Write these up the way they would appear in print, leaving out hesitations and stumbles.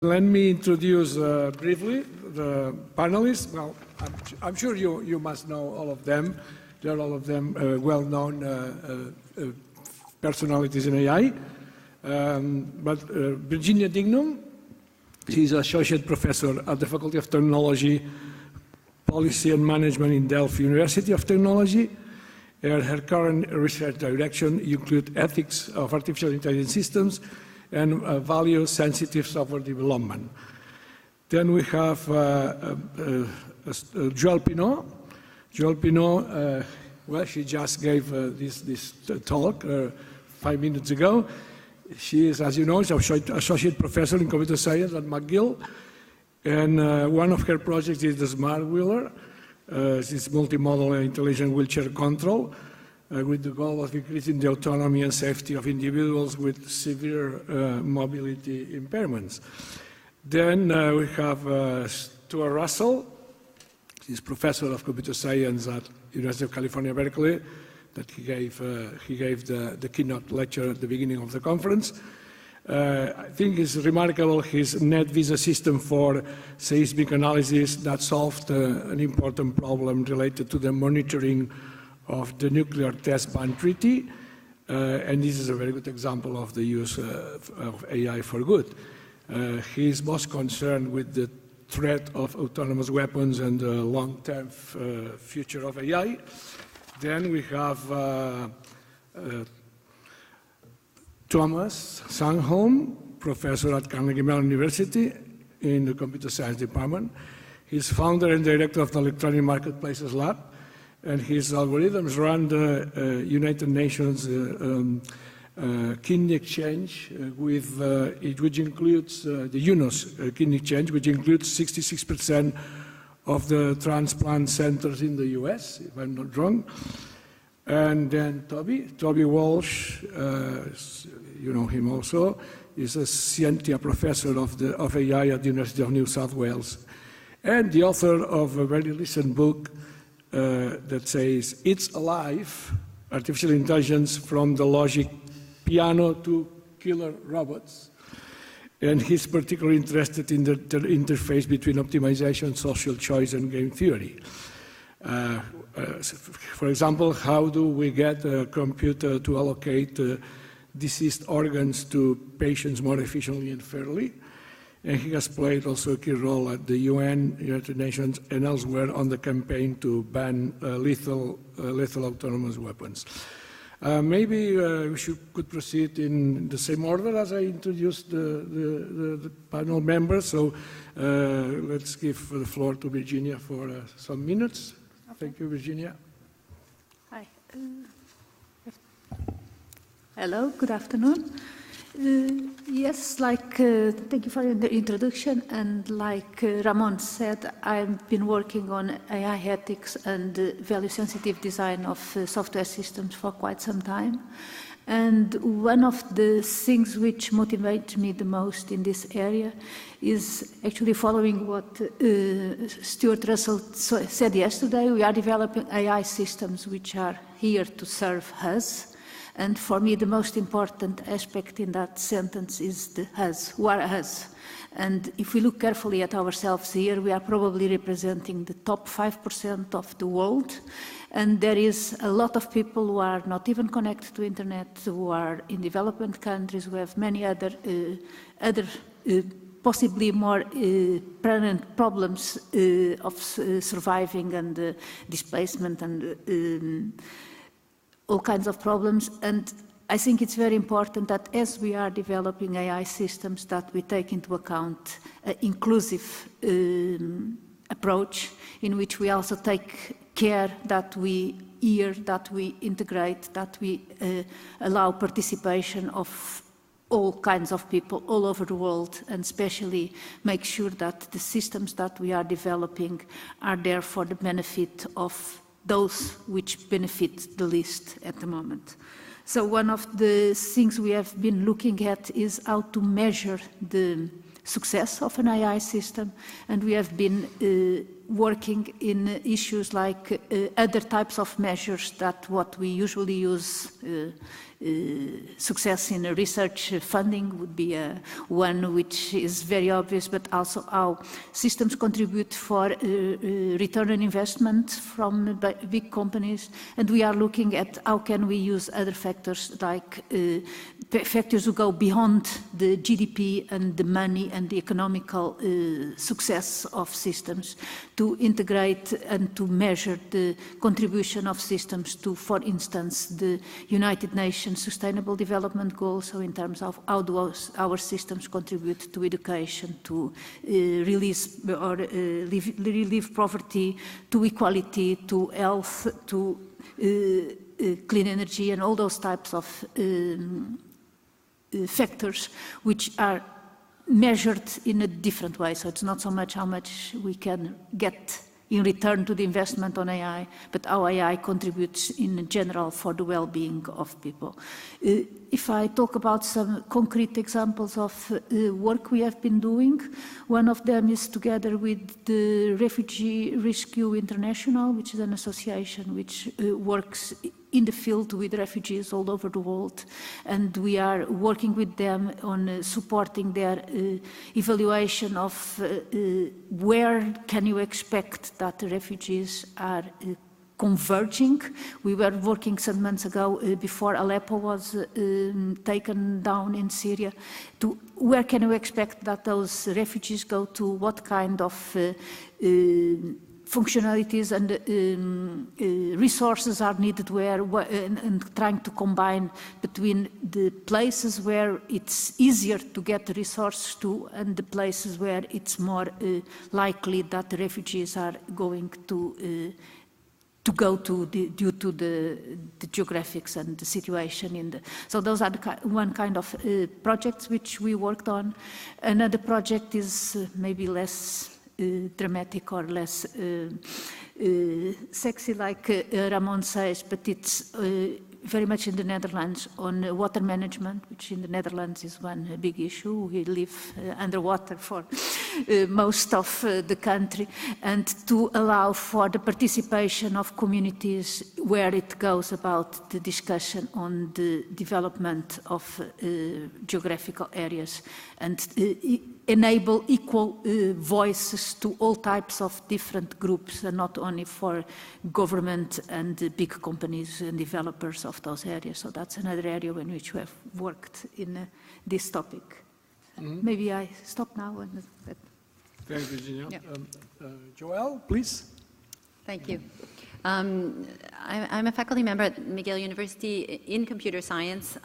Let me introduce briefly the panelists. Well, I'm sure you must know all of them. They're all of them well-known personalities in AI. But Virginia Dignum, she's Associate Professor at the Faculty of Technology, Policy and Management in Delft University of Technology. And her current research direction include ethics of artificial intelligence systems and value-sensitive software development. Then we have Joelle Pineau. Joelle Pineau, well, she just gave this talk 5 minutes ago. She is, as you know, associate professor in computer science at McGill, and one of her projects is the Smart Wheeler. This multimodal intelligent wheelchair control, with the goal of increasing the autonomy and safety of individuals with severe mobility impairments. Then we have Stuart Russell. He's professor of computer science at University of California, Berkeley. That he gave the keynote lecture at the beginning of the conference. I think it's remarkable his net visa system for seismic analysis that solved an important problem related to the monitoring of the nuclear test ban treaty. And this is a very good example of the use of AI for good. He is most concerned with the threat of autonomous weapons and the long-term future of AI. Then we have Tuomas Sandholm, professor at Carnegie Mellon University in the computer science department. He's founder and director of the Electronic Marketplaces Lab, and his algorithms run the United Nations kidney exchange, which includes the UNOS kidney exchange, which includes 66% of the transplant centers in the US, if I'm not wrong. And then Toby Walsh, you know him also, is a Scientia professor of AI at the University of New South Wales, and the author of a very recent book that says, "It's Alive, Artificial Intelligence from the Logic Piano to Killer Robots." And he's particularly interested in the interface between optimization, social choice, and game theory. For example, how do we get a computer to allocate deceased organs to patients more efficiently and fairly? And he has played also a key role at the UN, United Nations, and elsewhere on the campaign to ban lethal autonomous weapons. Maybe we could proceed in the same order as I introduced the panel members. So let's give the floor to Virginia for some minutes. Okay. Thank you, Virginia. Hi. Hello, good afternoon. Yes, thank you for the introduction. And like Ramon said, I've been working on AI ethics and value-sensitive design of software systems for quite some time. And one of the things which motivates me the most in this area is actually following what Stuart Russell said yesterday. We are developing AI systems which are here to serve us. And for me, the most important aspect in that sentence is the us. Who are us? And if we look carefully at ourselves here, we are probably representing the top 5% of the world. And there is a lot of people who are not even connected to internet, who are in development countries, who have many other possibly more permanent problems of surviving and displacement and all kinds of problems. And I think it's very important that as we are developing AI systems that we take into account an inclusive approach in which we also take care that we hear, that we integrate, that we allow participation of all kinds of people all over the world, and especially make sure that the systems that we are developing are there for the benefit of those which benefit the least at the moment. So one of the things we have been looking at is how to measure the success of an AI system, and we have been working in issues like other types of measures that what we usually use. Success in research funding would be one which is very obvious, but also how systems contribute for return on investment from big companies. And we are looking at how can we use other factors like factors who go beyond the GDP and the money and the economical success of systems to integrate and to measure the contribution of systems to, for instance, the United Nations Sustainable Development Goals, so in terms of how do our systems contribute to education, to release or relieve poverty, to equality, to health, to clean energy, and all those types of factors which are measured in a different way. So it's not so much how much we can get in return to the investment on AI, but how AI contributes in general for the well-being of people. If I talk about some concrete examples of work we have been doing, one of them is together with the Refugee Rescue International, which is an association which works in the field with refugees all over the world, and we are working with them on supporting their evaluation of where can you expect that the refugees are converging. We were working some months ago before Aleppo was taken down in Syria to where can you expect that those refugees go to, what kind of functionalities and resources are needed where, and trying to combine between the places where it's easier to get the resources to and the places where it's more likely that the refugees are going to go to due to the geographics and the situation in the. So those are one kind of projects which we worked on. Another project is maybe less dramatic or less sexy, like Ramon says, but it's very much in the Netherlands on water management, which in the Netherlands is one big issue. We live underwater for most of the country, and to allow for the participation of communities where it goes about the discussion on the development of geographical areas and enable equal voices to all types of different groups, and not only for government and big companies and developers of those areas. So that's another area in which we have worked in this topic. Mm-hmm. Maybe I stop now. Thank you, Virginia. Yeah. Joelle, please. Thank you. I'm a faculty member at McGill University in computer science,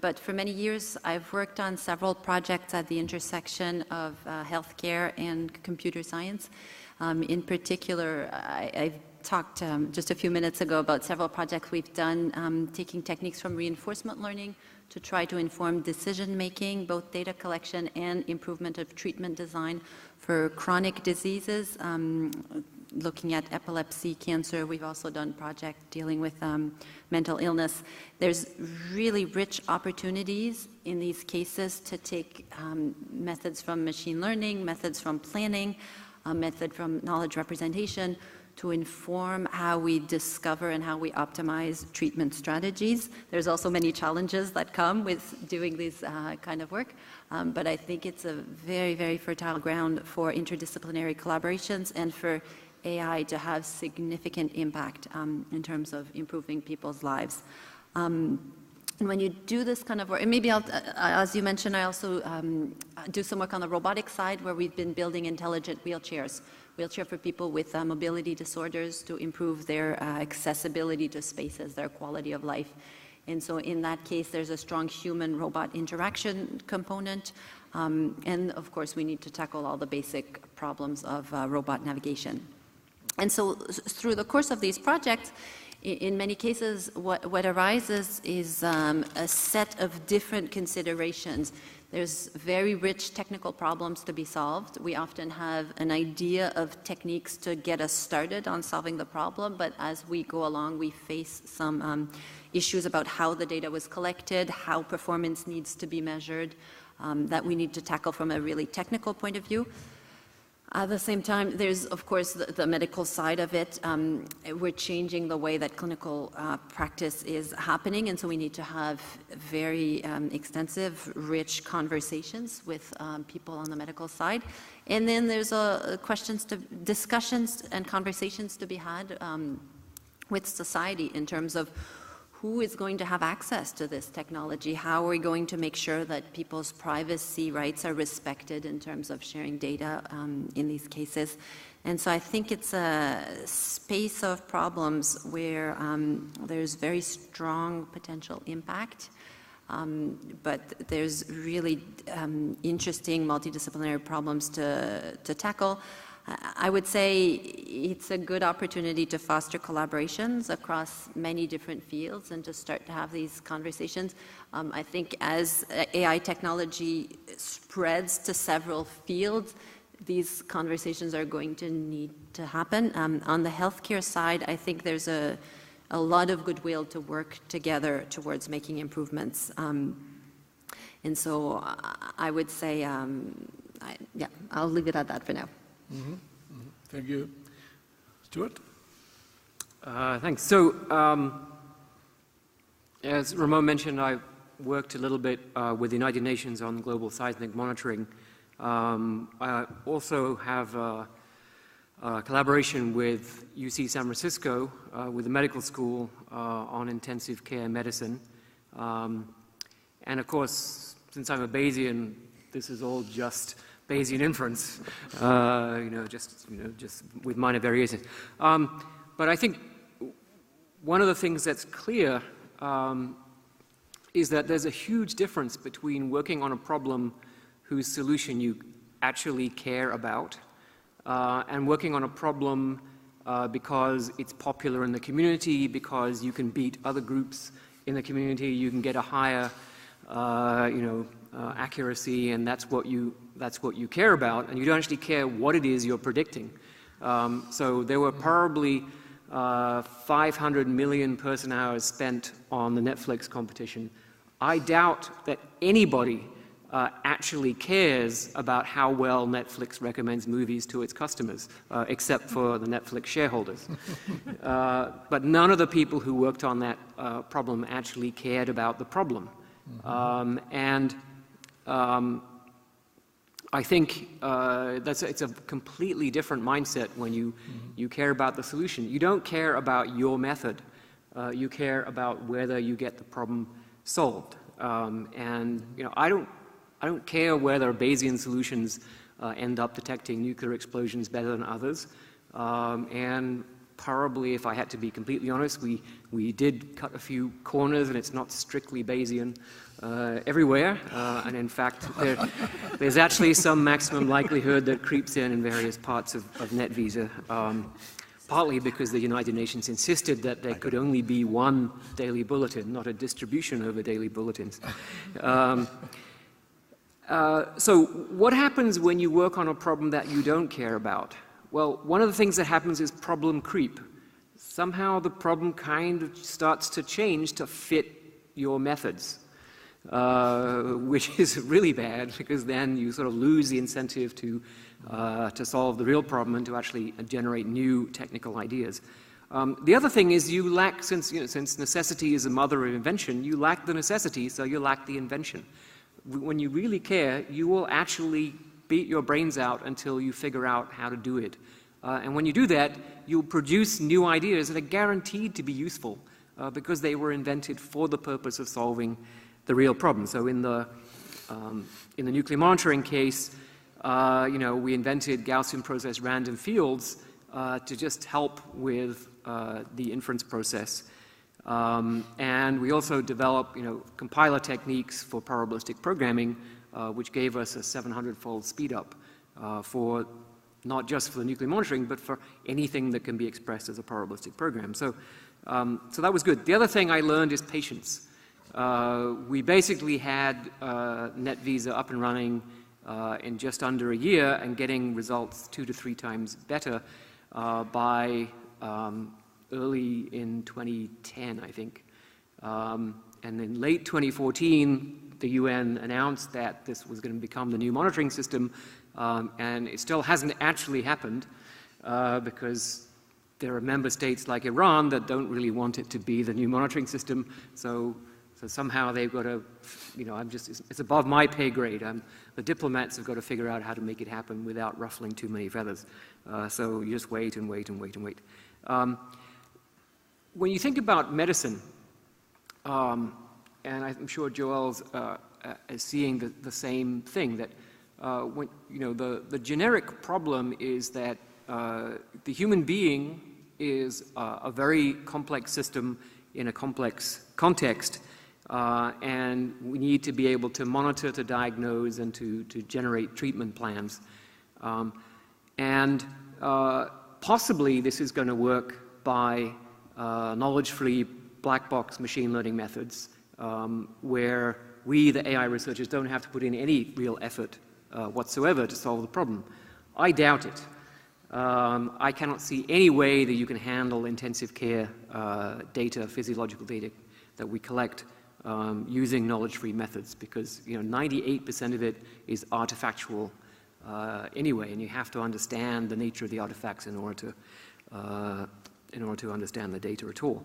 but for many years I've worked on several projects at the intersection of healthcare and computer science. In particular, I've talked just a few minutes ago about several projects we've done taking techniques from reinforcement learning to try to inform decision-making, both data collection and improvement of treatment design for chronic diseases. Looking at epilepsy, cancer. We've also done projects dealing with mental illness. There's really rich opportunities in these cases to take methods from machine learning, methods from planning, a method from knowledge representation to inform how we discover and how we optimize treatment strategies. There's also many challenges that come with doing this kind of work, but I think it's a very, very fertile ground for interdisciplinary collaborations and for AI to have significant impact in terms of improving people's lives. And when you do this kind of work, and maybe as you mentioned, I also do some work on the robotic side where we've been building intelligent wheelchairs for people with mobility disorders to improve their accessibility to spaces, their quality of life. And so in that case, there's a strong human-robot interaction component. And of course, we need to tackle all the basic problems of robot navigation. And so through the course of these projects, in many cases, what arises is a set of different considerations. There's very rich technical problems to be solved. We often have an idea of techniques to get us started on solving the problem, but as we go along, we face some issues about how the data was collected, how performance needs to be measured, that we need to tackle from a really technical point of view. At the same time, there's, of course, the medical side of it. We're changing the way that clinical practice is happening, and so we need to have very extensive, rich conversations with people on the medical side. And then there's discussions and conversations to be had with society in terms of who is going to have access to this technology? How are we going to make sure that people's privacy rights are respected in terms of sharing data in these cases? And so I think it's a space of problems where there's very strong potential impact, but there's really interesting multidisciplinary problems to tackle. I would say it's a good opportunity to foster collaborations across many different fields and to start to have these conversations. I think as AI technology spreads to several fields, these conversations are going to need to happen. On the healthcare side, I think there's a lot of goodwill to work together towards making improvements. And so I would say, yeah, I'll leave it at that for now. Mm-hmm. Mm-hmm. Thank you. Stuart? Thanks. So, as Ramon mentioned, I worked a little bit with the United Nations on global seismic monitoring. I also have a collaboration with UC San Francisco, with the medical school on intensive care medicine. And of course, since I'm a Bayesian, this is all just Bayesian inference, just with minor variations. But I think one of the things that's clear is that there's a huge difference between working on a problem whose solution you actually care about and working on a problem because it's popular in the community, because you can beat other groups in the community, you can get a higher, accuracy, and that's what you care about, and you don't actually care what it is you're predicting. So there were probably 500 million person hours spent on the Netflix competition. I doubt that anybody actually cares about how well Netflix recommends movies to its customers, except for the Netflix shareholders. But none of the people who worked on that problem actually cared about the problem. I think it's a completely different mindset when you care about the solution. You don't care about your method. You care about whether you get the problem solved. I don't care whether Bayesian solutions end up detecting nuclear explosions better than others. And probably, if I had to be completely honest, we did cut a few corners, and it's not strictly Bayesian everywhere. And in fact, there's actually some maximum likelihood that creeps in various parts of NetVisa, partly because the United Nations insisted that there could only be one daily bulletin, not a distribution over daily bulletins. So what happens when you work on a problem that you don't care about? Well, one of the things that happens is problem creep. Somehow the problem kind of starts to change to fit your methods, which is really bad, because then you sort of lose the incentive to solve the real problem and to actually generate new technical ideas. The other thing is you lack, since necessity is the mother of invention, you lack the necessity, so you lack the invention. When you really care, you will actually beat your brains out until you figure out how to do it. And when you do that, you'll produce new ideas that are guaranteed to be useful because they were invented for the purpose of solving the real problem. So in the nuclear monitoring case, we invented Gaussian process random fields to just help with the inference process. And we also developed, compiler techniques for probabilistic programming, which gave us a 700-fold speed up for not just for the nuclear monitoring, but for anything that can be expressed as a probabilistic program. So that was good. The other thing I learned is patience. We basically had NetVisa up and running in just under a year and getting results 2 to 3 times better by early in 2010, I think. And in late 2014, the UN announced that this was going to become the new monitoring system, and it still hasn't actually happened because there are member states like Iran that don't really want it to be the new monitoring system, so somehow they've got to, it's above my pay grade. The diplomats have got to figure out how to make it happen without ruffling too many feathers. So you just wait and wait and wait and wait. When you think about medicine, and I'm sure Joelle's is seeing the same thing, that when, the generic problem is that the human being is a very complex system in a complex context, and we need to be able to monitor, to diagnose, and to generate treatment plans. Possibly this is going to work by knowledge-free black box machine learning methods, where we, the AI researchers, don't have to put in any real effort whatsoever to solve the problem. I doubt it. I cannot see any way that you can handle intensive care data, physiological data that we collect using knowledge-free methods, because 98% of it is artifactual anyway, and you have to understand the nature of the artifacts in order to understand the data at all.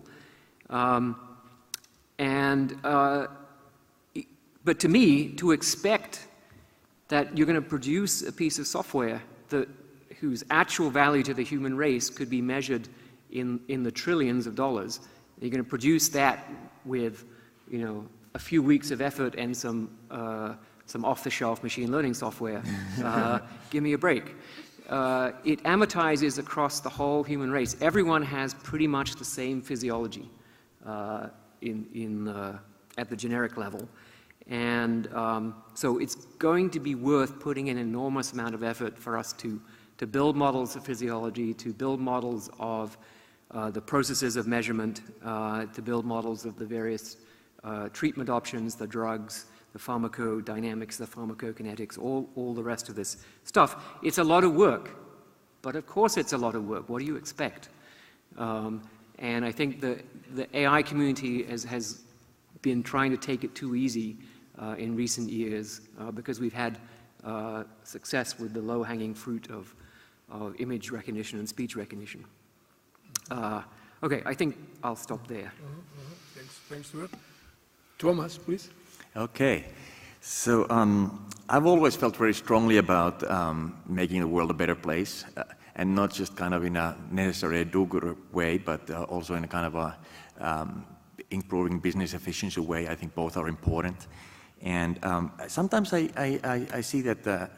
But to me, to expect that you're going to produce a piece of software whose actual value to the human race could be measured in the trillions of dollars, you're going to produce that with a few weeks of effort and some off-the-shelf machine learning software. Give me a break. It amortizes across the whole human race. Everyone has pretty much the same physiology at the generic level. And so it's going to be worth putting an enormous amount of effort for us to build models of physiology, to build models of the processes of measurement, to build models of the various treatment options, the drugs, the pharmacodynamics, the pharmacokinetics, all the rest of this stuff. It's a lot of work, but of course it's a lot of work. What do you expect? And I think the AI community has been trying to take it too easy in recent years because we've had success with the low-hanging fruit of image recognition and speech recognition. Okay, I think I'll stop there. Thanks, Stuart. Tuomas, please. Okay, so I've always felt very strongly about making the world a better place, and not just kind of in a necessary do-gooder way, but also in a kind of a improving business efficiency way. I think both are important. And sometimes I see that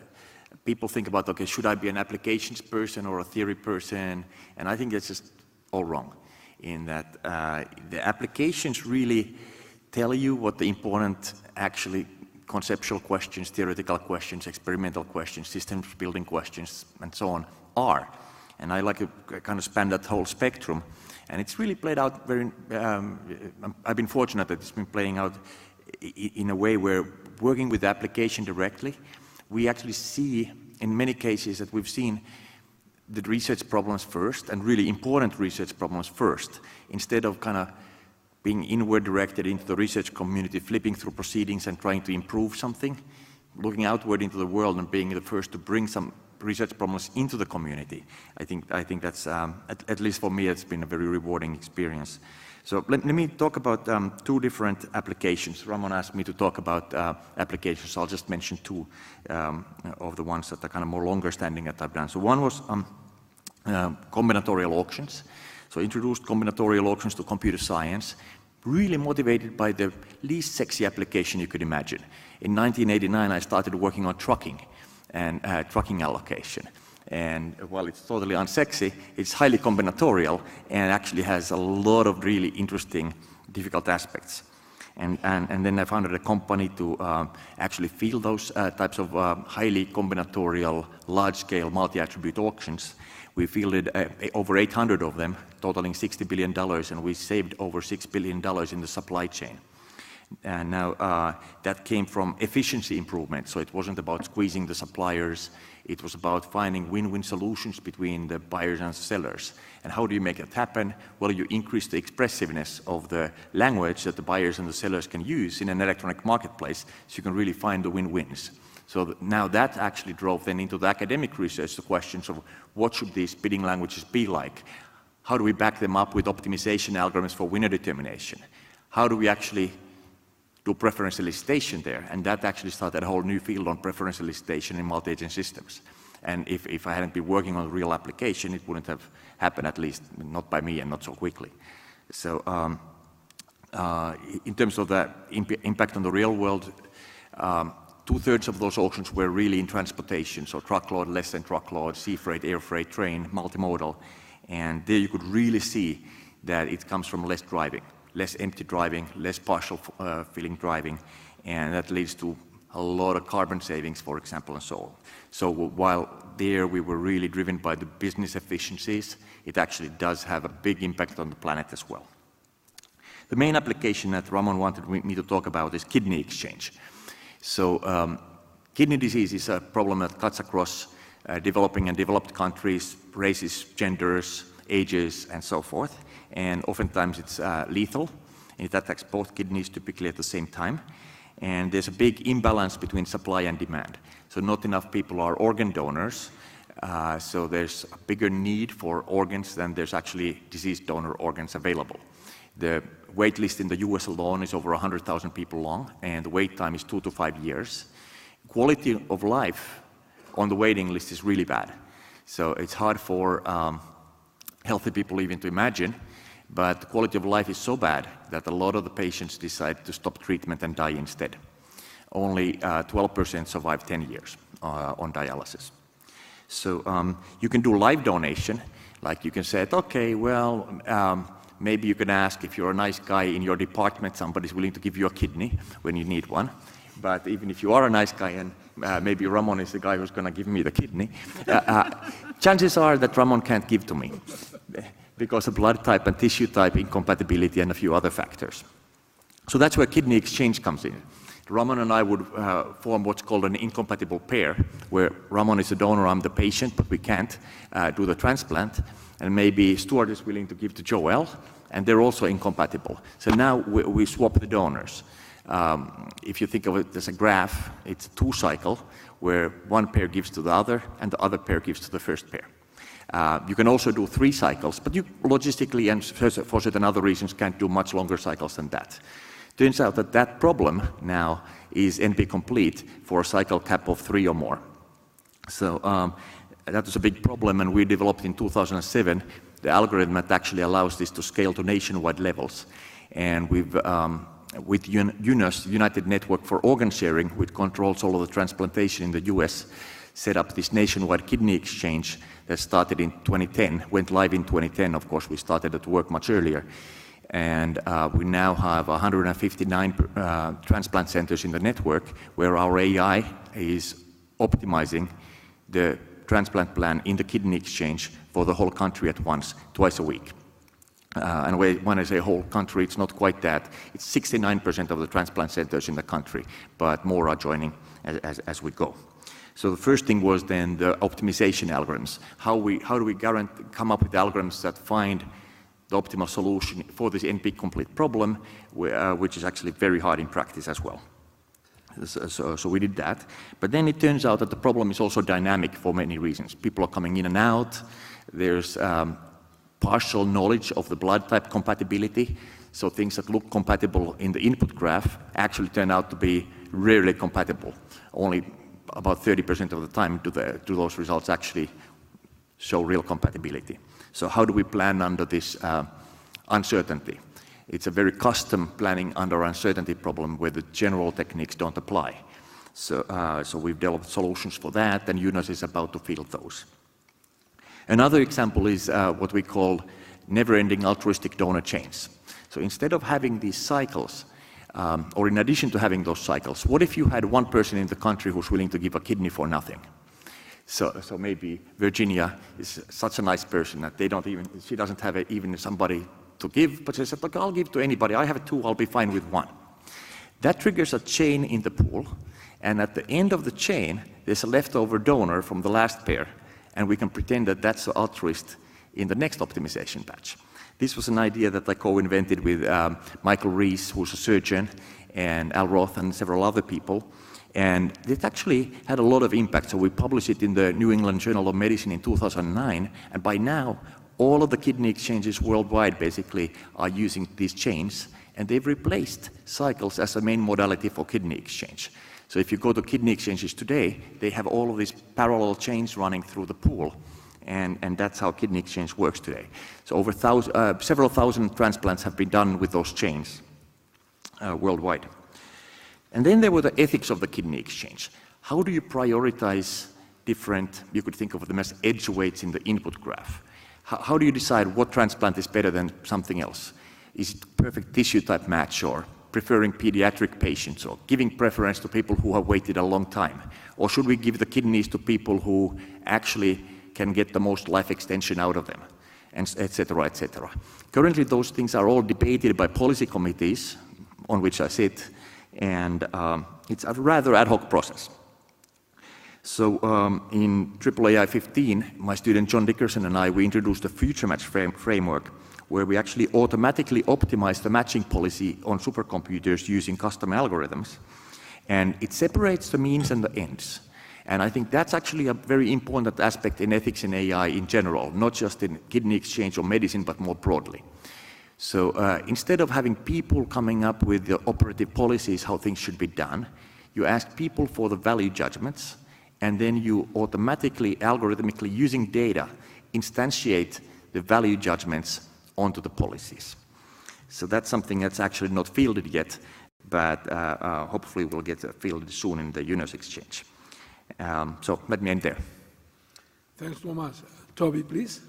people think about, okay, should I be an applications person or a theory person? And I think that's just all wrong, in that the applications really tell you what the important, actually conceptual questions, theoretical questions, experimental questions, systems building questions, and so on are. And I like to kind of span that whole spectrum. And it's really played out very, I've been fortunate that it's been playing out in a way where working with the application directly, we actually see in many cases that we've seen the research problems first, and really important research problems first, instead of kind of being inward directed into the research community, flipping through proceedings and trying to improve something, looking outward into the world and being the first to bring some research problems into the community. I think that's, at least for me, it's been a very rewarding experience. So let me talk about two different applications. Ramon asked me to talk about applications, so I'll just mention two of the ones that are kind of more longer standing that I've done. So one was combinatorial auctions. So introduced combinatorial auctions to computer science, really motivated by the least sexy application you could imagine. In 1989, I started working on trucking and trucking allocation. And while it's totally unsexy, it's highly combinatorial and actually has a lot of really interesting, difficult aspects. And then I founded a company to actually field those types of highly combinatorial, large-scale, multi-attribute auctions. We fielded over 800 of them, totaling $60 billion, and we saved over $6 billion in the supply chain. And now that came from efficiency improvement, so it wasn't about squeezing the suppliers, it was about finding win-win solutions between the buyers and sellers. And how do you make that happen? Well, you increase the expressiveness of the language that the buyers and the sellers can use in an electronic marketplace, so you can really find the win-wins. So now that actually drove then into the academic research the questions of what should these bidding languages be like? How do we back them up with optimization algorithms for winner determination? How do we actually do preference elicitation there? And that actually started a whole new field on preference elicitation in multi-agent systems. And if I hadn't been working on a real application, it wouldn't have happened, at least not by me and not so quickly. So in terms of the impact on the real world, 2/3 of those auctions were really in transportation, so truckload, less than truckload, sea freight, air freight, train, multimodal. And there you could really see that it comes from less driving, less empty driving, less partial filling driving, and that leads to a lot of carbon savings, for example, and so on. So while there we were really driven by the business efficiencies, it actually does have a big impact on the planet as well. The main application that Ramon wanted me to talk about is kidney exchange. So kidney disease is a problem that cuts across developing and developed countries, races, genders, ages, and so forth. And oftentimes it's lethal. It attacks both kidneys typically at the same time. And there's a big imbalance between supply and demand. So not enough people are organ donors. So there's a bigger need for organs than there's actually disease donor organs available. The wait list in the US alone is over 100,000 people long, and the wait time is 2 to 5 years. Quality of life on the waiting list is really bad. So it's hard for healthy people even to imagine, but the quality of life is so bad that a lot of the patients decide to stop treatment and die instead. Only 12% survive 10 years on dialysis. So you can do live donation, like you can say, okay, well, maybe you can ask if you're a nice guy in your department, somebody's willing to give you a kidney when you need one. But even if you are a nice guy and maybe Ramon is the guy who's going to give me the kidney, chances are that Ramon can't give to me because of blood type and tissue type incompatibility and a few other factors. So that's where kidney exchange comes in. Ramon and I would form what's called an incompatible pair, where Ramon is the donor, I'm the patient, but we can't do the transplant. And maybe Stuart is willing to give to Joelle, and they're also incompatible. So now we swap the donors. If you think of it as a graph, it's a 2-cycle, where one pair gives to the other, and the other pair gives to the first pair. You can also do 3 cycles, but you logistically and for certain other reasons can't do much longer cycles than that. Turns out that that problem now is NP complete for a cycle cap of 3 or more. So that was a big problem, and we developed in 2007 the algorithm that actually allows this to scale to nationwide levels. And we've, with UNOS, United Network for Organ Sharing, which controls all of the transplantation in the US, set up this nationwide kidney exchange that started in 2010, went live in 2010. Of course, we started to work much earlier. And we now have 159 transplant centers in the network where our AI is optimizing the transplant plan in the kidney exchange for the whole country at once, twice a week. And when I say whole country, it's not quite that. It's 69% of the transplant centers in the country, but more are joining as we go. So the first thing was then the optimization algorithms. How do we come up with algorithms that find the optimal solution for this NP complete problem, which is actually very hard in practice as well. So we did that. But then it turns out that the problem is also dynamic for many reasons. People are coming in and out. There's partial knowledge of the blood type compatibility. So things that look compatible in the input graph actually turn out to be rarely compatible. Only about 30% of the time do those results actually show real compatibility. So how do we plan under this uncertainty? It's a very custom planning under uncertainty problem where the general techniques don't apply. So we've developed solutions for that, and UNOS is about to field those. Another example is what we call never-ending altruistic donor chains. So instead of having these cycles, or in addition to having those cycles, what if you had one person in the country who's willing to give a kidney for nothing? So maybe Virginia is such a nice person that she doesn't have even somebody to give, but she said, look, I'll give to anybody. I have 2, I'll be fine with 1. That triggers a chain in the pool, and at the end of the chain, there's a leftover donor from the last pair, and we can pretend that that's the altruist in the next optimization batch. This was an idea that I co-invented with Michael Rees, who's a surgeon, and Al Roth and several other people. And it actually had a lot of impact. So we published it in the New England Journal of Medicine in 2009, and by now, all of the kidney exchanges worldwide basically are using these chains, and they've replaced cycles as a main modality for kidney exchange. So if you go to kidney exchanges today, they have all of these parallel chains running through the pool, and that's how kidney exchange works today. So over several thousand transplants have been done with those chains worldwide. And then there were the ethics of the kidney exchange. How do you prioritize different, you could think of them as edge weights in the input graph? How do you decide what transplant is better than something else? Is it perfect tissue type match, or preferring pediatric patients, or giving preference to people who have waited a long time? Or should we give the kidneys to people who actually can get the most life extension out of them, and et cetera, et cetera. Currently, those things are all debated by policy committees on which I sit, and it's a rather ad hoc process. So in IIIA17, my student John Dickerson and I, we introduced a future match framework where we actually automatically optimize the matching policy on supercomputers using custom algorithms. And it separates the means and the ends. And I think that's actually a very important aspect in ethics and AI in general, not just in kidney exchange or medicine, but more broadly. So instead of having people coming up with the operative policies, how things should be done, you ask people for the value judgments, and then you automatically, algorithmically, using data, instantiate the value judgments onto the policies. So that's something that's actually not fielded yet, but hopefully will get fielded soon in the UNOS exchange. So let me end there. Thanks, Tuomas. Toby, please.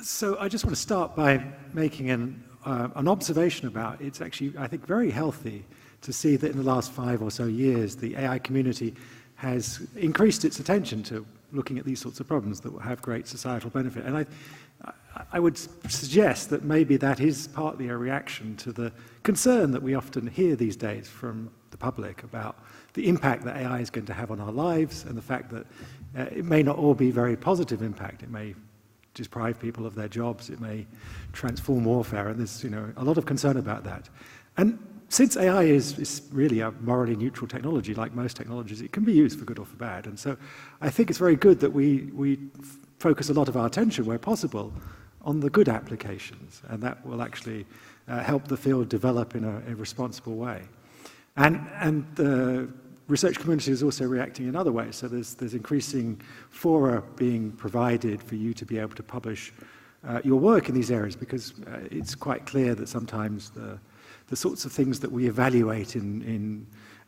So I just want to start by making an observation about it's actually, I think, very healthy to see that in the last 5 or so years, the AI community has increased its attention to looking at these sorts of problems that will have great societal benefit. And I would suggest that maybe that is partly a reaction to the concern that we often hear these days from the public about the impact that AI is going to have on our lives, and the fact that it may not all be very positive impact. It may deprive people of their jobs, it may transform warfare, and there's a lot of concern about that. And since AI is really a morally neutral technology, like most technologies, it can be used for good or for bad. And so I think it's very good that we focus a lot of our attention, where possible, on the good applications, and that will actually help the field develop in a responsible way. And the research community is also reacting in other ways. So there's increasing fora being provided for you to be able to publish your work in these areas, because it's quite clear that sometimes the sorts of things that we evaluate in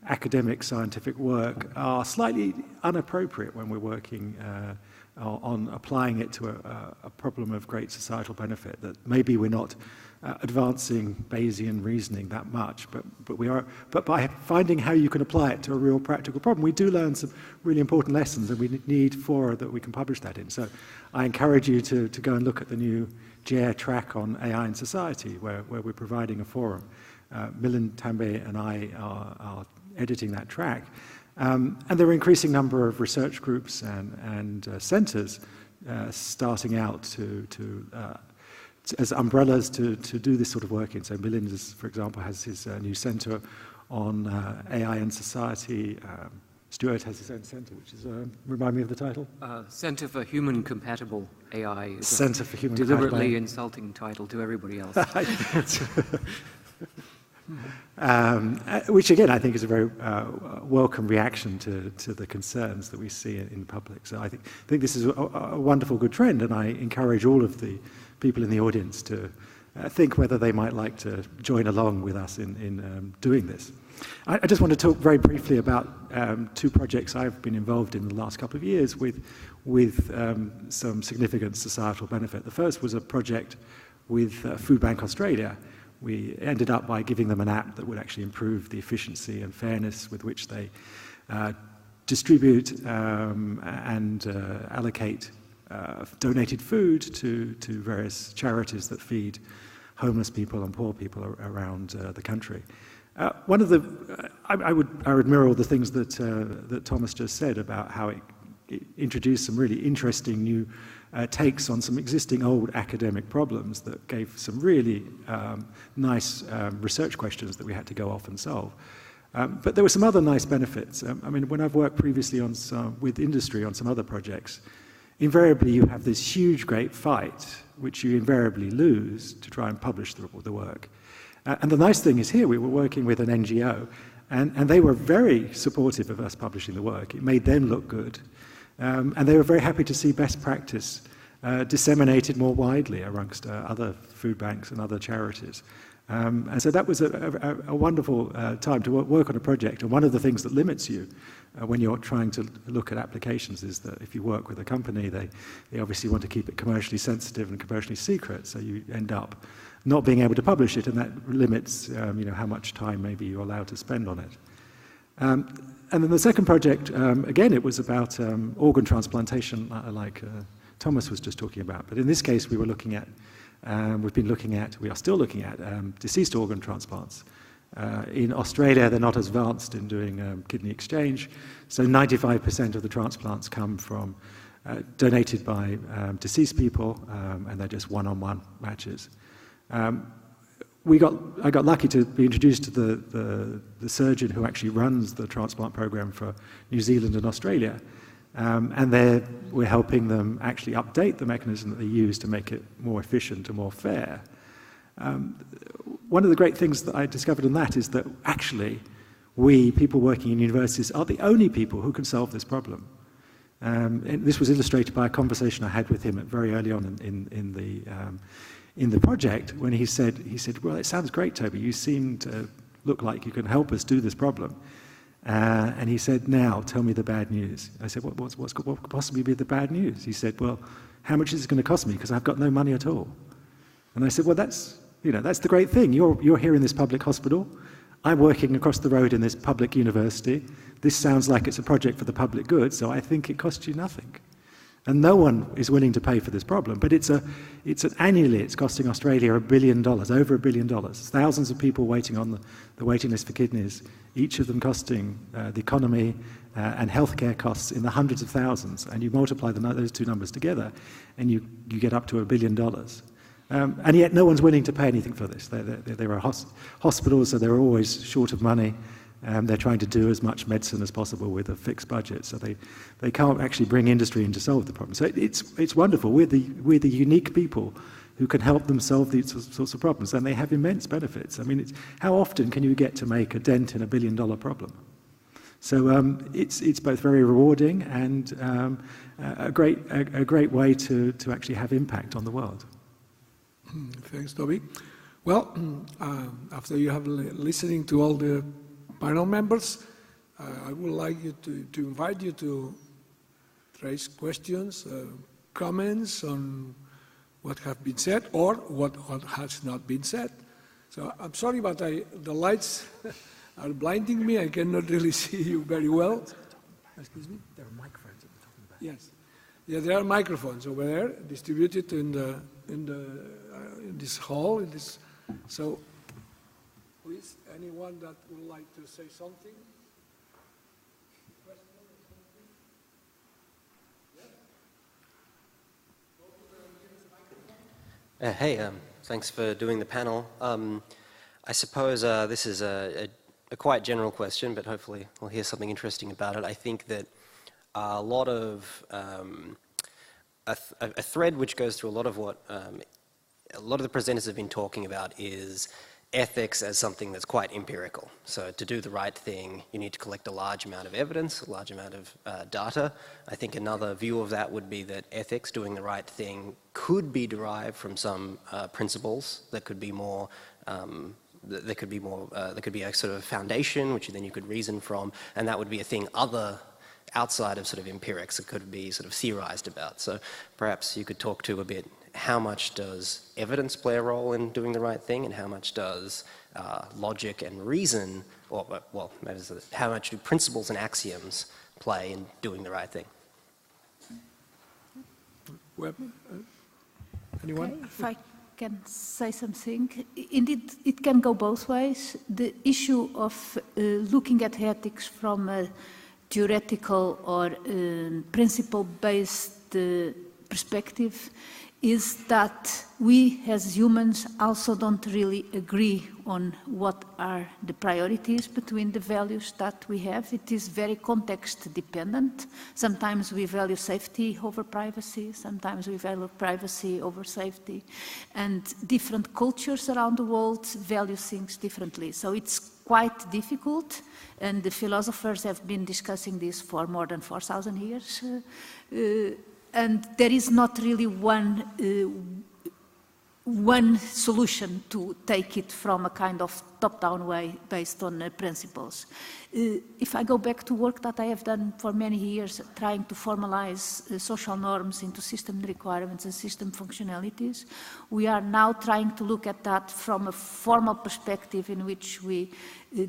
academic scientific work are slightly inappropriate when we're working on applying it to a problem of great societal benefit, that maybe we're not advancing Bayesian reasoning that much, but by finding how you can apply it to a real practical problem, we do learn some really important lessons, and we need fora that we can publish that in. So I encourage you to go and look at the new JAIR track on AI in society, where we're providing a forum. Milind Tambe and I are editing that track. And there are an increasing number of research groups and centers starting out as umbrellas to do this sort of work in. So Milind, for example, has his new center on AI and society. Stuart has his own center, which is, remind me of the title? Center for Human Compatible AI. Center for Human Deliberately insulting title to everybody else. Which again I think is a very welcome reaction to the concerns that we see in the public. So I think this is a wonderful, good trend, and I encourage all of the people in the audience to think whether they might like to join along with us in doing this. I just want to talk very briefly about 2 projects I've been involved in the last couple of years with some significant societal benefit. The first was a project with Food Bank Australia. We ended up by giving them an app that would actually improve the efficiency and fairness with which they distribute and allocate donated food to various charities that feed homeless people and poor people around the country. One of the, I would mirror all the things that Thomas just said about how it introduced some really interesting new takes on some existing old academic problems that gave some really nice research questions that we had to go off and solve. But there were some other nice benefits. I mean, when I've worked previously with industry on some other projects, invariably you have this huge, great fight, which you invariably lose to try and publish the work. And the nice thing is here, we were working with an NGO, and they were very supportive of us publishing the work. It made them look good. And they were very happy to see best practice disseminated more widely amongst other food banks and other charities. And so that was a wonderful time to work on a project. And one of the things that limits you when you're trying to look at applications is that if you work with a company, they obviously want to keep it commercially sensitive and commercially secret, so you end up not being able to publish it, and that limits how much time maybe you're allowed to spend on it. And then the second project, again, it was about organ transplantation, like Thomas was just talking about. But in this case, we were looking at we are still looking at deceased organ transplants. In Australia, they're not as advanced in doing kidney exchange, so 95% of the transplants come from donated by deceased people, and they're just one-on-one matches. I got lucky to be introduced to the surgeon who actually runs the transplant program for New Zealand and Australia. And we're helping them actually update the mechanism that they use to make it more efficient and more fair. One of the great things that I discovered in that is that actually we, people working in universities, are the only people who can solve this problem. And this was illustrated by a conversation I had with him very early on in the project, when he said, well, it sounds great, Toby, you seem to look like you can help us do this problem. And he said, now, tell me the bad news. I said, what could possibly be the bad news? He said, well, how much is it going to cost me? Because I've got no money at all. And I said, well, that's the great thing. You're here in this public hospital. I'm working across the road in this public university. This sounds like it's a project for the public good, so I think it costs you nothing. And no one is willing to pay for this problem. But annually, it's costing Australia $1 billion, over $1 billion. Thousands of people waiting on the waiting list for kidneys, each of them costing the economy and healthcare costs in the hundreds of thousands. And you multiply those two numbers together, and you get up to $1 billion. And yet no one's willing to pay anything for this. There are hospitals, so they're always short of money. They're trying to do as much medicine as possible with a fixed budget, so they can't actually bring industry in to solve the problem. So it's wonderful. We're the unique people who can help them solve these sorts of problems, and they have immense benefits. I mean, how often can you get to make a dent in a $1 billion problem? So it's both very rewarding and a great way to actually have impact on the world. Thanks, Toby. Well, after you have listening to all the panel members, I would like you to invite you to raise questions, comments on what have been said or what has not been said. So I'm sorry, but the lights are blinding me. I cannot really see you very well. Excuse me? There are microphones at the top of the back. Yes. Yeah, there are microphones over there distributed in this hall. So please, anyone that would like to say something? Hey, thanks for doing the panel. I suppose this is a quite general question, but hopefully we'll hear something interesting about it. I think that a lot of a thread which goes through a lot of what a lot of the presenters have been talking about is ethics as something that's quite empirical. So to do the right thing, you need to collect a large amount of evidence, a large amount of data. I think another view of that would be that ethics, doing the right thing, could be derived from some principles that could be more, there could be a sort of foundation which then you could reason from, and that would be a thing outside of sort of empirics that could be sort of theorized about. So perhaps you could talk to a bit, how much does evidence play a role in doing the right thing, and how much does logic and reason, or well, maybe how much do principles and axioms play in doing the right thing? Well, anyone? Okay, if I can say something, indeed, it can go both ways. The issue of looking at ethics from a theoretical or principle-based perspective is that we as humans also don't really agree on what are the priorities between the values that we have. It is very context dependent. Sometimes we value safety over privacy, sometimes we value privacy over safety, and different cultures around the world value things differently. So it's quite difficult, and the philosophers have been discussing this for more than 4,000 years. And there is not really one solution to take it from a kind of top-down way based on principles. If I go back to work that I have done for many years, trying to formalize social norms into system requirements and system functionalities, we are now trying to look at that from a formal perspective in which we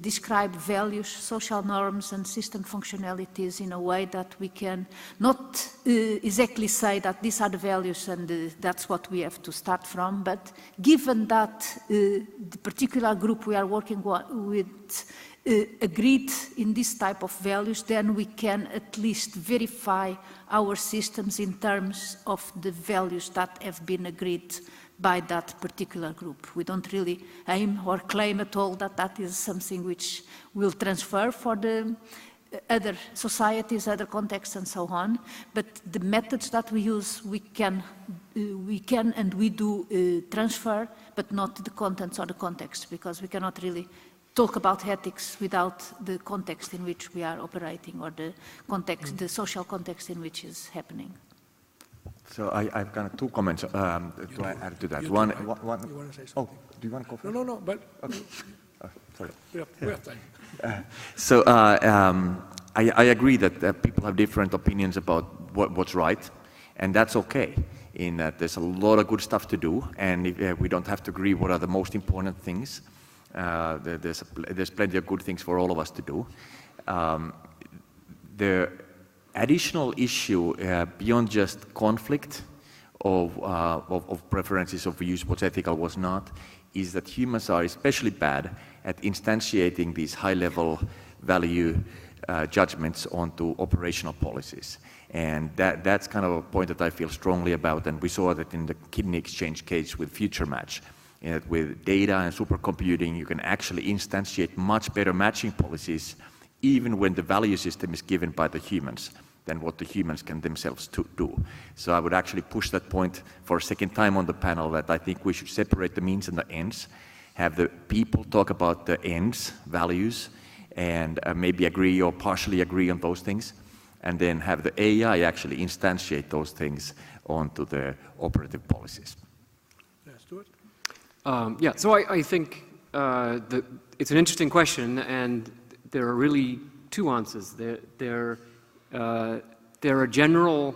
describe values, social norms and system functionalities in a way that we can not exactly say that these are the values and that's what we have to start from, but given that the particular group we are working with agreed in this type of values, then we can at least verify our systems in terms of the values that have been agreed by that particular group. We don't really aim or claim at all that that is something which will transfer for the other societies, other contexts and so on, but the methods that we use, we can and we do transfer, but not the contents or the context, because we cannot really talk about ethics without the context in which we are operating or the context, the social context in which is happening. So I've got two comments to add to that. You One, want to say something? oh, do you want to go first? No, but Okay. Sorry. we have time. So I agree that people have different opinions about what's right, and that's okay. In that there's a lot of good stuff to do, and if, we don't have to agree what are the most important things. There's plenty of good things for all of us to do. The additional issue beyond just conflict of preferences of use, what's ethical, what's not, is that humans are especially bad at instantiating these high-level value judgments onto operational policies. And that's kind of a point that I feel strongly about, and we saw that in the kidney exchange case with Future Match. With data and supercomputing, you can actually instantiate much better matching policies, even when the value system is given by the humans, than what the humans can themselves do. So I would actually push that point for a second time on the panel, that I think we should separate the means and the ends, have the people talk about the ends, values, and maybe agree or partially agree on those things, and then have the AI actually instantiate those things onto the operative policies. Yeah, Stuart? Yeah, so I think that it's an interesting question, and there are really two answers. There are general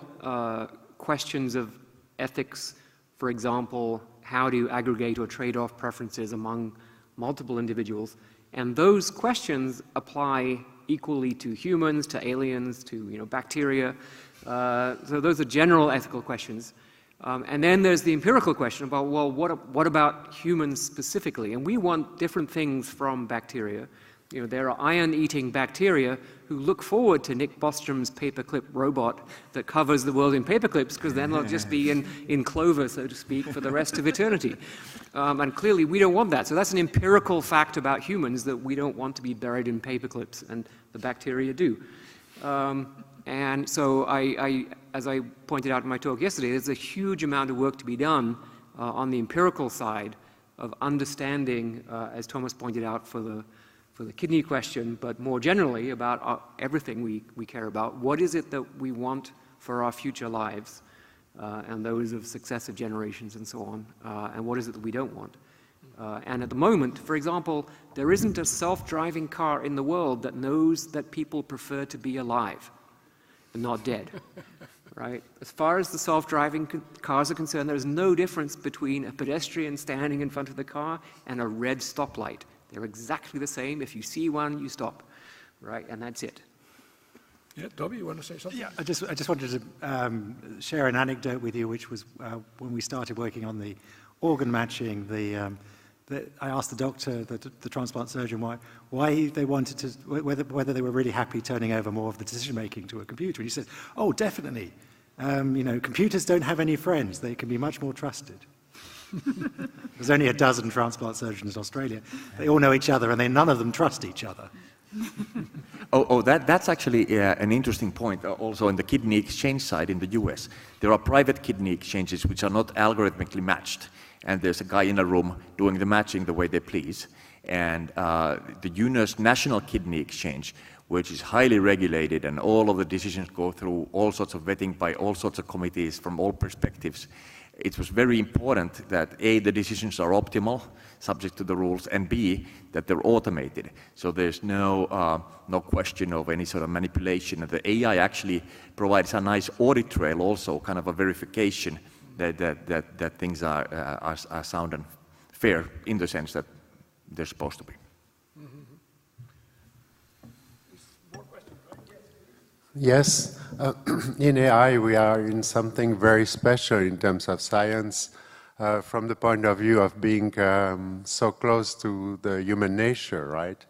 questions of ethics, for example, how do you aggregate or trade off preferences among multiple individuals, and those questions apply equally to humans, to aliens, to bacteria. So those are general ethical questions. And then there's the empirical question about, well, what about humans specifically? And we want different things from bacteria. There are iron-eating bacteria who look forward to Nick Bostrom's paperclip robot that covers the world in paperclips, because then they'll just be in clover, so to speak, for the rest of eternity. And clearly we don't want that. So that's an empirical fact about humans, that we don't want to be buried in paperclips, and the bacteria do. And so as I pointed out in my talk yesterday, there's a huge amount of work to be done on the empirical side of understanding, as Thomas pointed out, for the kidney question, but more generally about everything we care about. What is it that we want for our future lives and those of successive generations and so on, and what is it that we don't want? And at the moment, for example, there isn't a self-driving car in the world that knows that people prefer to be alive and not dead, right? As far as the self-driving cars are concerned, there's no difference between a pedestrian standing in front of the car and a red stoplight. They're exactly the same. If you see one, you stop, right? And that's it. Yeah, Toby, you want to say something? Yeah, I just wanted to share an anecdote with you, which was when we started working on the organ matching. I asked the doctor, the transplant surgeon, why they wanted to, whether they were really happy turning over more of the decision making to a computer. And he said, "Oh, definitely. computers don't have any friends. They can be much more trusted. There's only a dozen transplant surgeons in Australia. They all know each other, and none of them trust each other. That's actually an interesting point. Also, in the kidney exchange side in the US, there are private kidney exchanges which are not algorithmically matched, and there's a guy in a room doing the matching the way they please. And the UNOS National Kidney Exchange, which is highly regulated, and all of the decisions go through all sorts of vetting by all sorts of committees from all perspectives. It was very important that A, the decisions are optimal, subject to the rules, and B, that they're automated. So there's no question of any sort of manipulation. And the AI actually provides a nice audit trail also, kind of a verification that things are sound and fair in the sense that they're supposed to be. Yes, in AI we are in something very special in terms of science from the point of view of being so close to the human nature, right?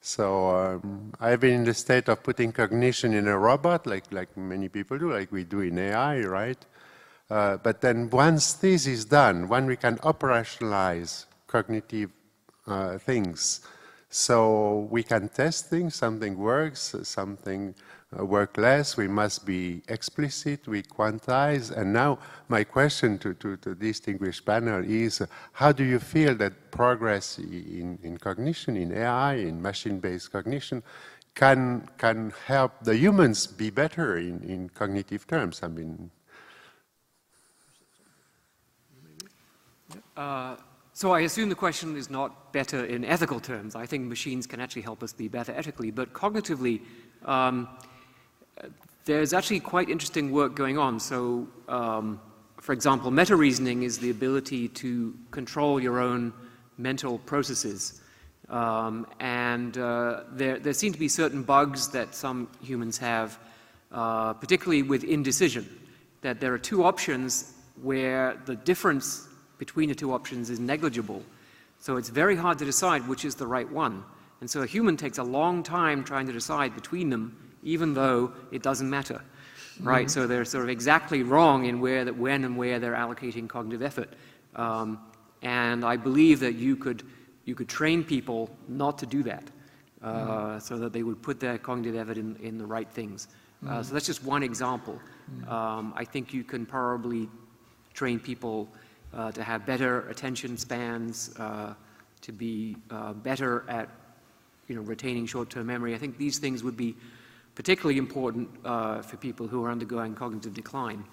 So I've been in the state of putting cognition in a robot, like many people do, like we do in AI, right? But then once this is done, when we can operationalize cognitive things, so we can test things, something works, something work less, we must be explicit, we quantize. And now my question to the distinguished panel is, how do you feel that progress in cognition, in AI, in machine-based cognition, can help the humans be better in cognitive terms? I mean, so I assume the question is not better in ethical terms. I think machines can actually help us be better ethically, but cognitively, there's actually quite interesting work going on. So, for example, meta-reasoning is the ability to control your own mental processes. There seem to be certain bugs that some humans have, particularly with indecision, that there are two options where the difference between the two options is negligible. So it's very hard to decide which is the right one. And so a human takes a long time trying to decide between them, even though it doesn't matter, right? Mm-hmm. So they're sort of exactly wrong in when and where they're allocating cognitive effort. And I believe that you could train people not to do that, so that they would put their cognitive effort in the right things. So that's just one example. I think you can probably train people to have better attention spans, to be better at retaining short-term memory. I think these things would be particularly important for people who are undergoing cognitive decline.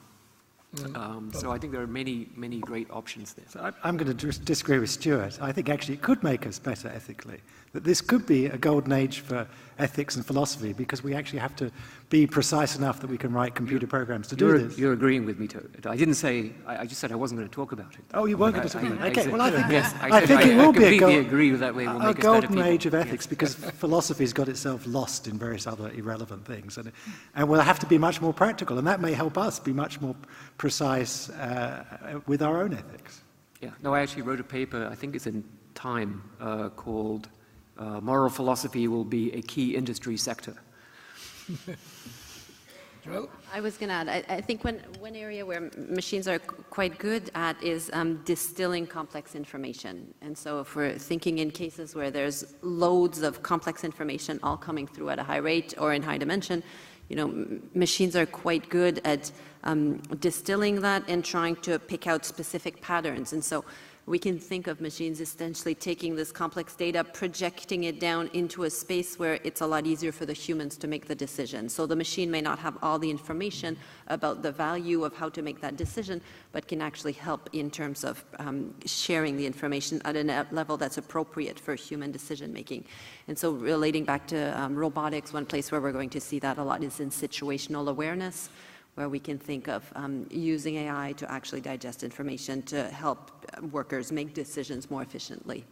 So I think there are many, many great options there. So I'm going to disagree with Stuart. I think actually it could make us better ethically. That this could be a golden age for ethics and philosophy, because we actually have to be precise enough that we can write computer programs to do this. You're agreeing with me, Toby. I didn't say, I just said I wasn't going to talk about it. Oh, you weren't going to talk about it? Okay, well, I think, yes, I think it will be a golden age of ethics, because philosophy's got itself lost in various other irrelevant things. And we'll have to be much more practical, and that may help us be much more precise with our own ethics. Yeah, no, I actually wrote a paper, I think it's in Time, called Moral Philosophy Will Be a Key Industry Sector. Joelle? I was going to add, I think one area where machines are quite good at is distilling complex information. And so if we're thinking in cases where there's loads of complex information all coming through at a high rate or in high dimension, machines are quite good at distilling that and trying to pick out specific patterns. And so we can think of machines essentially taking this complex data, projecting it down into a space where it's a lot easier for the humans to make the decision. So the machine may not have all the information about the value of how to make that decision, but can actually help in terms of sharing the information at a level that's appropriate for human decision making. And so relating back to robotics, one place where we're going to see that a lot is in situational awareness, where we can think of using AI to actually digest information to help workers make decisions more efficiently.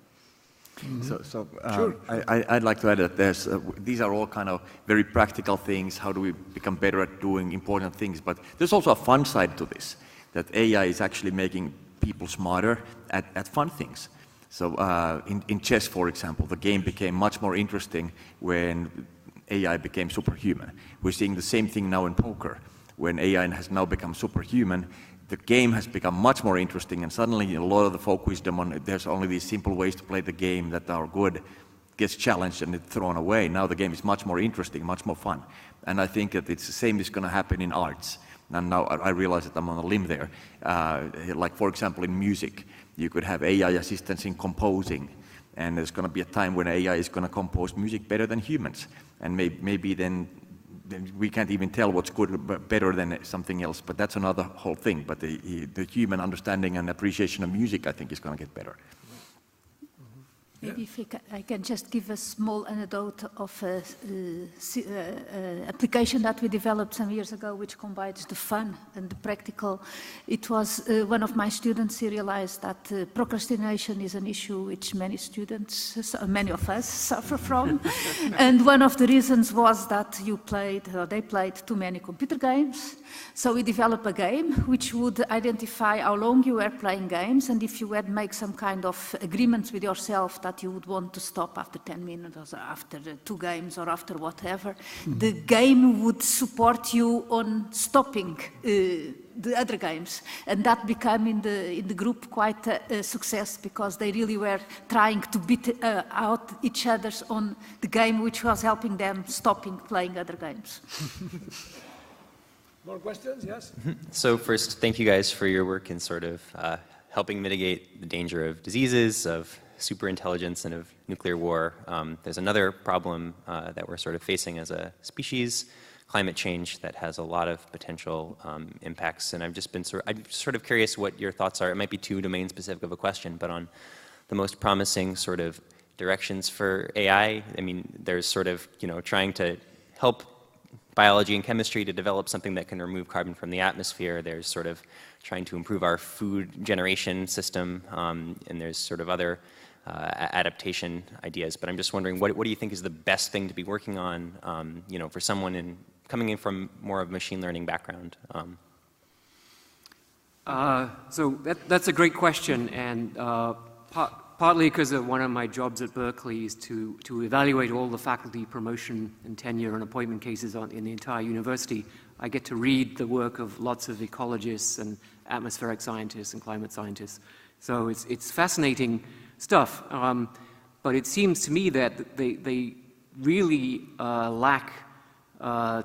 Sure. I'd like to add that these are all kind of very practical things. How do we become better at doing important things? But there's also a fun side to this, that AI is actually making people smarter at fun things. So in chess, for example, the game became much more interesting when AI became superhuman. We're seeing the same thing now in poker. when AI has now become superhuman, the game has become much more interesting, and suddenly a lot of the folk wisdom on there's only these simple ways to play the game that are good gets challenged and it's thrown away. Now the game is much more interesting, much more fun. And I think that it's the same is going to happen in arts. And now I realize that I'm on a limb there. Like, for example, in music, you could have AI assistance in composing, and there's going to be a time when AI is going to compose music better than humans. And maybe then we can't even tell what's good, but better than something else. But that's another whole thing. But the human understanding and appreciation of music, I think, is going to get better. Maybe if I can just give a small anecdote of an application that we developed some years ago, which combines the fun and the practical. It was one of my students. He realized that procrastination is an issue which many students, many of us, suffer from. And one of the reasons was that they played too many computer games. So we developed a game which would identify how long you were playing games, and if you had make some kind of agreements with yourself that you would want to stop after 10 minutes or after 2 games or after whatever, the game would support you on stopping the other games. And that became in the group quite a success, because they really were trying to beat out each other on the game, which was helping them stopping playing other games. More questions? Yes? So first, thank you guys for your work in sort of helping mitigate the danger of diseases, of superintelligence, and of nuclear war. There's another problem that we're sort of facing as a species, climate change, that has a lot of potential impacts. And I'm sort of curious what your thoughts are. It might be too domain specific of a question, but on the most promising sort of directions for AI. I mean, there's sort of, trying to help biology and chemistry to develop something that can remove carbon from the atmosphere. There's sort of trying to improve our food generation system, and there's sort of other adaptation ideas. But I'm just wondering, what do you think is the best thing to be working on, for someone coming in from more of a machine learning background? So that's a great question, and partly because of one of my jobs at Berkeley is to evaluate all the faculty promotion and tenure and appointment cases in the entire university. I get to read the work of lots of ecologists and atmospheric scientists and climate scientists. So it's fascinating stuff, but it seems to me that they really lack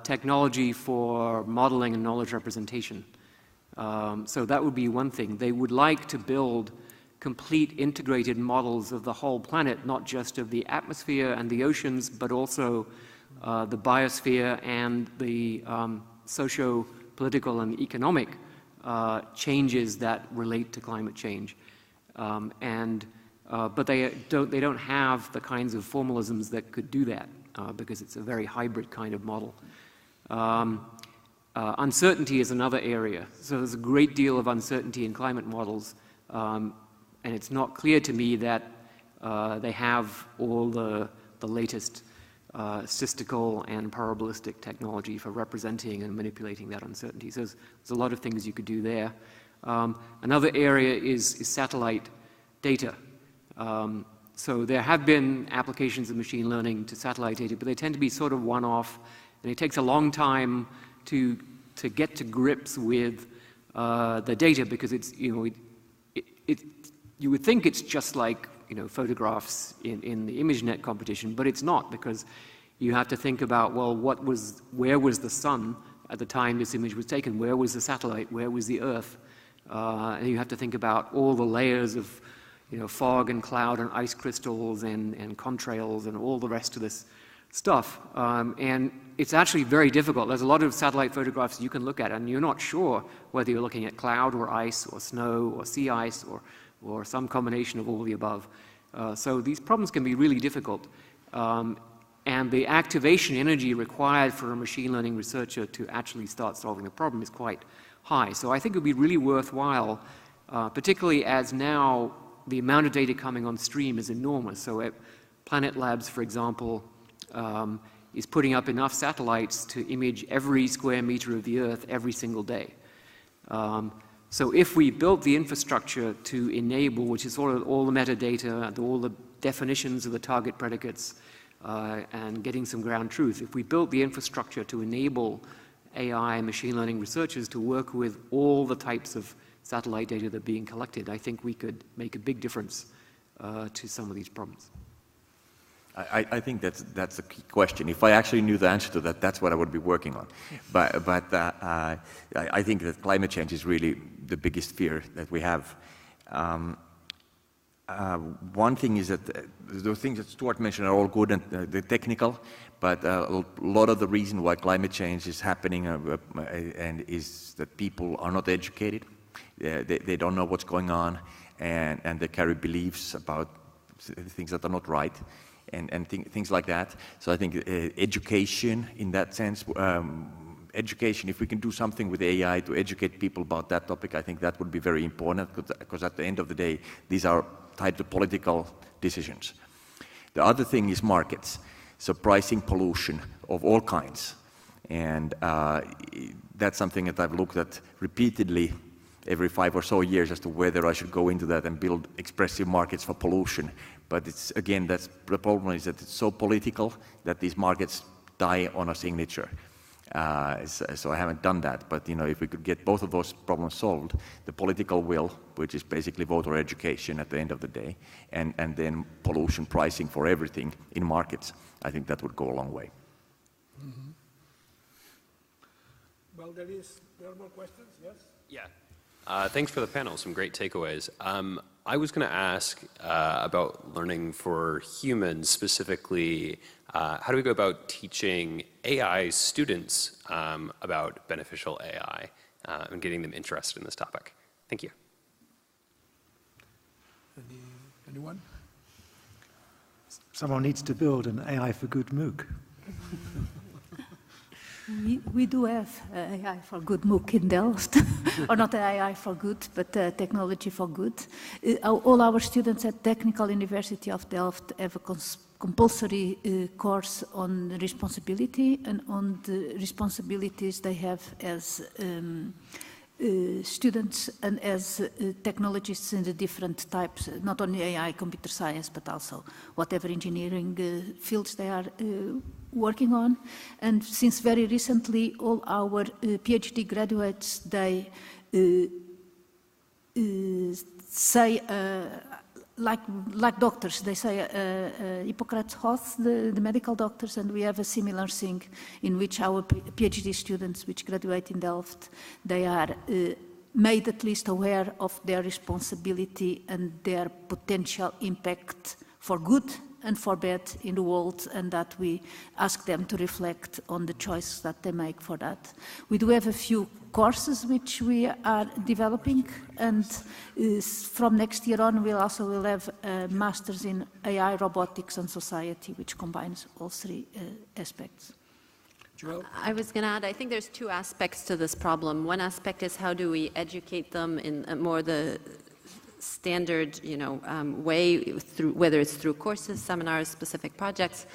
technology for modeling and knowledge representation. So that would be one thing. They would like to build complete integrated models of the whole planet, not just of the atmosphere and the oceans, but also the biosphere and the socio-political and economic changes that relate to climate change. But they don't have the kinds of formalisms that could do that, because it's a very hybrid kind of model. Uncertainty is another area. So there's a great deal of uncertainty in climate models, and it's not clear to me that they have all the latest statistical and parabolic technology for representing and manipulating that uncertainty. So there's a lot of things you could do there. Another area is satellite data. So there have been applications of machine learning to satellite data, but they tend to be sort of one-off, and it takes a long time to get to grips with the data, because it's, you would think it's just like, photographs in the ImageNet competition, but it's not, because you have to think about, well, where was the sun at the time this image was taken? Where was the satellite? Where was the Earth? And you have to think about all the layers of, fog and cloud and ice crystals and contrails and all the rest of this stuff. And it's actually very difficult. There's a lot of satellite photographs you can look at, and you're not sure whether you're looking at cloud or ice or snow or sea ice or some combination of all the above. So these problems can be really difficult. And the activation energy required for a machine learning researcher to actually start solving the problem is quite high. So I think it would be really worthwhile, particularly as now the amount of data coming on stream is enormous. So Planet Labs, for example, is putting up enough satellites to image every square meter of the Earth every single day. So if we built the infrastructure to enable, which is sort of all the metadata, all the definitions of the target predicates, and getting some ground truth, if we built the infrastructure to enable AI, machine learning researchers to work with all the types of satellite data that are being collected, I think we could make a big difference to some of these problems. I think that's a key question. If I actually knew the answer to that, that's what I would be working on. But I think that climate change is really the biggest fear that we have. One thing is that the things that Stuart mentioned are all good and they're technical, but a lot of the reason why climate change is happening and is that people are not educated. They don't know what's going on, and they carry beliefs about things that are not right. And things like that. So I think education in that sense, education, if we can do something with AI to educate people about that topic, I think that would be very important because at the end of the day, these are tied to political decisions. The other thing is markets. So pricing pollution of all kinds. And that's something that I've looked at repeatedly every 5 or so years as to whether I should go into that and build expressive markets for pollution. But it's, again, that's the problem is that it's so political that these markets die on a signature. So I haven't done that. But if we could get both of those problems solved, the political will, which is basically voter education at the end of the day, and then pollution pricing for everything in markets, I think that would go a long way. Mm-hmm. Well, there are more questions, yes? Yeah. Thanks for the panel, some great takeaways. I was going to ask about learning for humans, specifically, how do we go about teaching AI students about beneficial AI and getting them interested in this topic? Thank you. Anyone? Someone needs to build an AI for good MOOC. We do have AI for good MOOC in Delft, or not AI for good, but technology for good. All our students at Technical University of Delft have a compulsory course on responsibility and on the responsibilities they have as students and as technologists in the different types, not only AI, computer science, but also whatever engineering fields they are working on. And since very recently, all our PhD graduates, they say, like doctors, they say Hippocrates Oath, the medical doctors, and we have a similar thing in which our PhD students, which graduate in Delft, they are made at least aware of their responsibility and their potential impact for good and for bad in the world, and that we ask them to reflect on the choices that they make for that. We do have a few courses which we are developing, and from next year on we also will have a Masters in AI, Robotics and Society, which combines all three aspects. Joelle? I was going to add, I think there's two aspects to this problem. One aspect is how do we educate them in more the standard, way, through whether it's through courses, seminars, specific projects.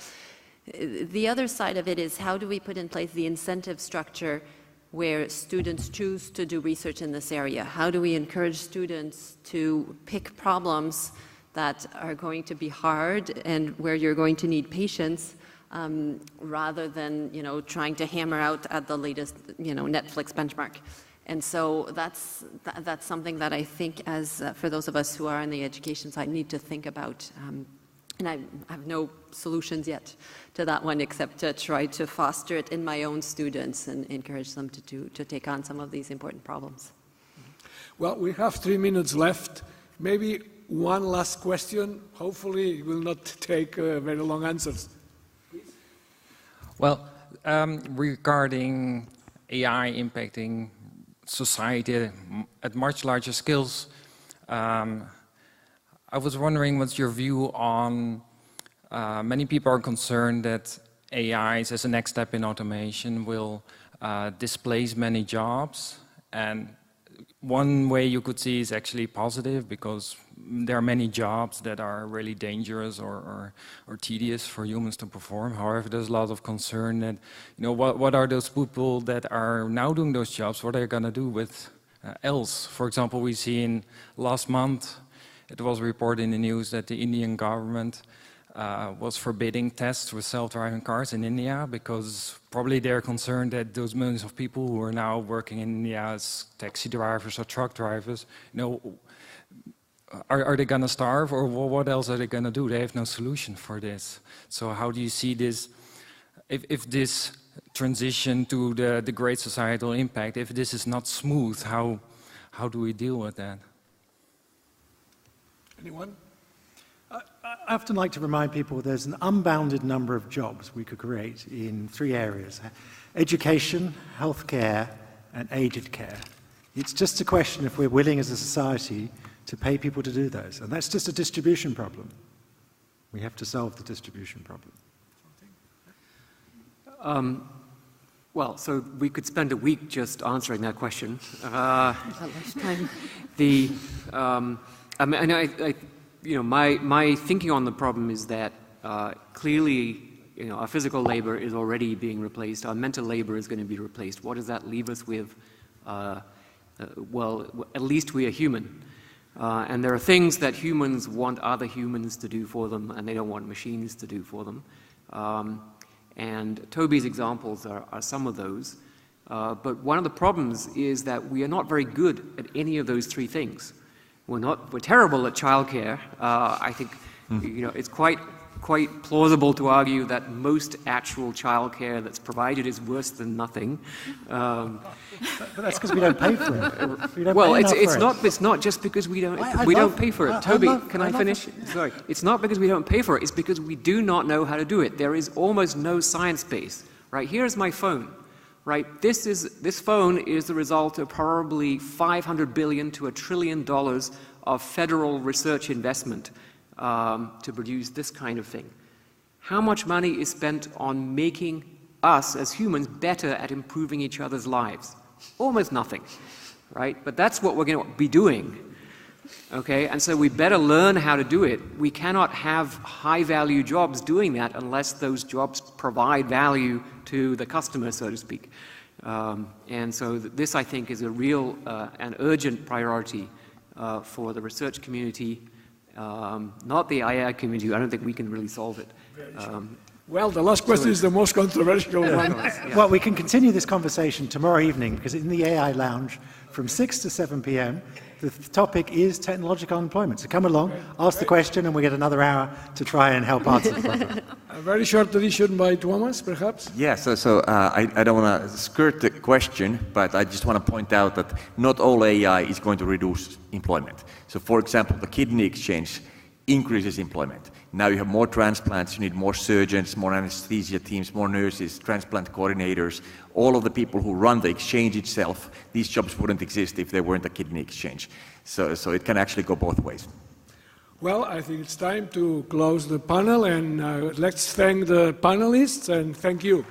The other side of it is how do we put in place the incentive structure where students choose to do research in this area? How do we encourage students to pick problems that are going to be hard and where you're going to need patience, rather than trying to hammer out at the latest Netflix benchmark? And so that's something that I think, as for those of us who are on the education side, need to think about. And I have no solutions yet to that one, except to try to foster it in my own students and encourage them to take on some of these important problems. Well, we have 3 minutes left. Maybe one last question. Hopefully it will not take very long answers. Please. Well, regarding AI impacting society at much larger scales, I was wondering what's your view on, many people are concerned that AIs as a next step in automation will displace many jobs, and one way you could see is actually positive because there are many jobs that are really dangerous or tedious for humans to perform. However, there's a lot of concern that, what are those people that are now doing those jobs, what are they going to do with else? For example, we see in last month, it was reported in the news that the Indian government was forbidding tests with self-driving cars in India because probably they're concerned that those millions of people who are now working in India as taxi drivers or truck drivers, you know, are they going to starve, or what else are they going to do? They have no solution for this. So how do you see this, if this transition to the great societal impact, if this is not smooth, how do we deal with that? Anyone? I often like to remind people there's an unbounded number of jobs we could create in 3 areas: education, healthcare, and aged care. It's just a question if we're willing as a society to pay people to do those. And that's just a distribution problem. We have to solve the distribution problem. Well, so we could spend a week just answering that question. You know, my thinking on the problem is that clearly, you know, our physical labor is already being replaced. Our mental labor is going to be replaced. What does that leave us with? Well, at least we are human. And there are things that humans want other humans to do for them, and they don't want machines to do for them. And Toby's examples are some of those. But one of the problems is that we are not very good at any of those 3 things. We're terrible at childcare. I think you know, it's quite plausible to argue that most actual childcare that's provided is worse than nothing. But that's because we don't pay for it. Well, it's not just because we don't pay for it. Toby, can I finish? Sorry, it's not because we don't pay for it. It's because we do not know how to do it. There is almost no science base. Right, here's my phone. Right, this phone is the result of probably $500 billion to $1 trillion of federal research investment to produce this kind of thing. How much money is spent on making us as humans better at improving each other's lives? Almost nothing, right? But that's what we're going to be doing. Okay, and so we better learn how to do it. We cannot have high-value jobs doing that unless those jobs provide value to the customer, so to speak. And so this, I think, is a real and urgent priority for the research community, not the IIIA community. I don't think we can really solve it. Well, the last question is the most controversial one. Yeah. Well, we can continue this conversation tomorrow evening, because in the AI Lounge from 6 to 7 p.m., the topic is technological unemployment. So come along, ask the question, and we get another hour to try and help answer the problem. A very short addition by Tuomas, perhaps? Yes, I don't want to skirt the question, but I just want to point out that not all AI is going to reduce employment. So, for example, the kidney exchange increases employment. Now you have more transplants, you need more surgeons, more anesthesia teams, more nurses, transplant coordinators, all of the people who run the exchange itself. These jobs wouldn't exist if there weren't a kidney exchange. So it can actually go both ways. Well, I think it's time to close the panel, and let's thank the panelists, and thank you.